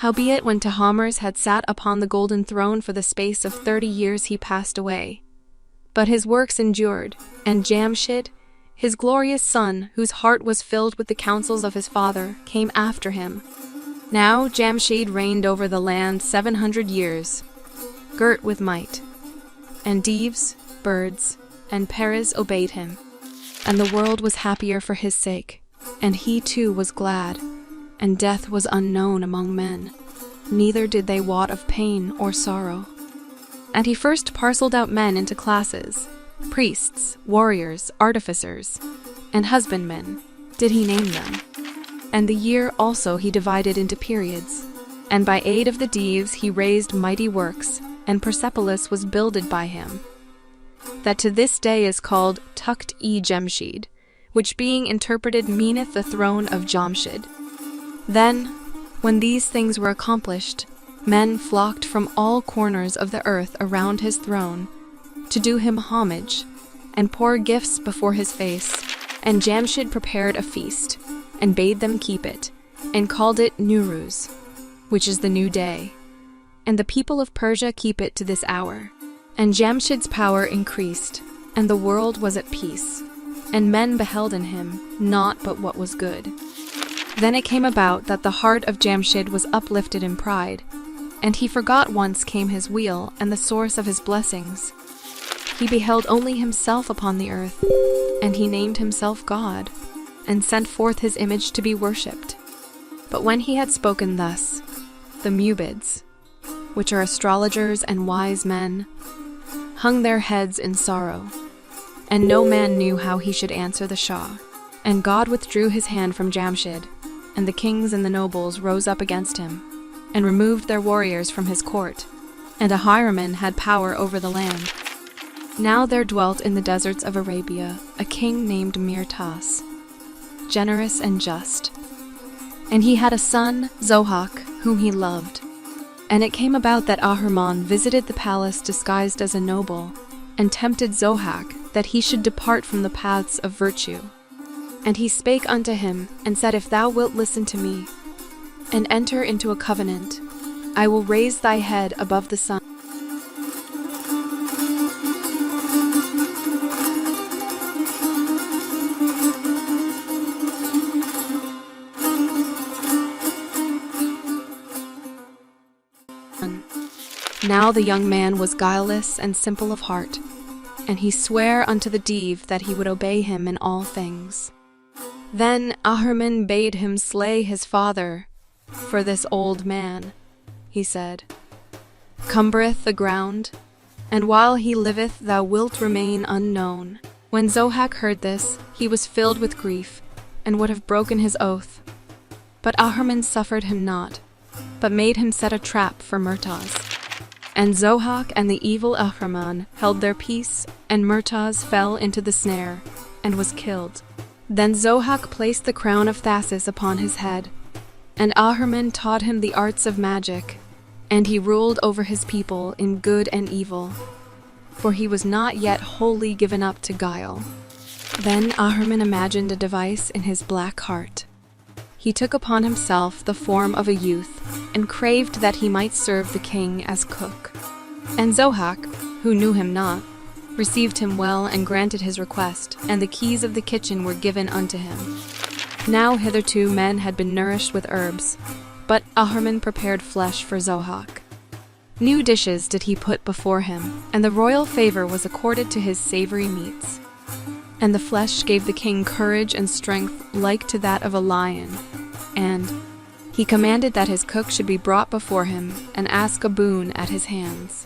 Howbeit when Tahamers had sat upon the golden throne for the space of 30 years he passed away. But his works endured, and Jamshid, his glorious son, whose heart was filled with the counsels of his father, came after him. Now Jamshid reigned over the land 700 years, girt with might. And Deves, birds, and Peres obeyed him. And the world was happier for his sake, and he too was glad, and death was unknown among men. Neither did they wot of pain or sorrow. And he first parcelled out men into classes, priests, warriors, artificers, and husbandmen, did he name them. And the year also he divided into periods, and by aid of the Deves he raised mighty works, and Persepolis was builded by him, that to this day is called Tukt-e-Jamshid, which being interpreted meaneth the throne of Jamshid. Then, when these things were accomplished, men flocked from all corners of the earth around his throne, to do him homage, and pour gifts before his face, and Jamshid prepared a feast, and bade them keep it, and called it Nuruz, which is the new day. And the people of Persia keep it to this hour. And Jamshid's power increased, and the world was at peace, and men beheld in him naught but what was good. Then it came about that the heart of Jamshid was uplifted in pride, and he forgot whence came his weal and the source of his blessings. He beheld only himself upon the earth, and he named himself God, and sent forth his image to be worshipped. But when he had spoken thus, the Mubids, which are astrologers and wise men, hung their heads in sorrow, and no man knew how he should answer the Shah. And God withdrew his hand from Jamshid, and the kings and the nobles rose up against him, and removed their warriors from his court, and Ahriman had power over the land. Now there dwelt in the deserts of Arabia a king named Mirtas, generous and just. And he had a son, Zohak, whom he loved. And it came about that Ahriman visited the palace disguised as a noble, and tempted Zohak that he should depart from the paths of virtue. And he spake unto him, and said, If thou wilt listen to me, and enter into a covenant, I will raise thy head above the sun. Now the young man was guileless and simple of heart, and he sware unto the Dev that he would obey him in all things. Then Ahriman bade him slay his father, for this old man, he said, cumbereth the ground, and while he liveth thou wilt remain unknown. When Zohak heard this, he was filled with grief, and would have broken his oath. But Ahriman suffered him not, but made him set a trap for Mirtas. And Zohak and the evil Ahriman held their peace, and Mirtas fell into the snare, and was killed. Then Zohak placed the crown of Thasus upon his head, and Ahriman taught him the arts of magic, and he ruled over his people in good and evil, for he was not yet wholly given up to guile. Then Ahriman imagined a device in his black heart. He took upon himself the form of a youth, and craved that he might serve the king as cook. And Zohak, who knew him not, received him well and granted his request, and the keys of the kitchen were given unto him. Now hitherto men had been nourished with herbs, but Ahriman prepared flesh for Zohak. New dishes did he put before him, and the royal favor was accorded to his savory meats. And the flesh gave the king courage and strength like to that of a lion, and he commanded that his cook should be brought before him and ask a boon at his hands.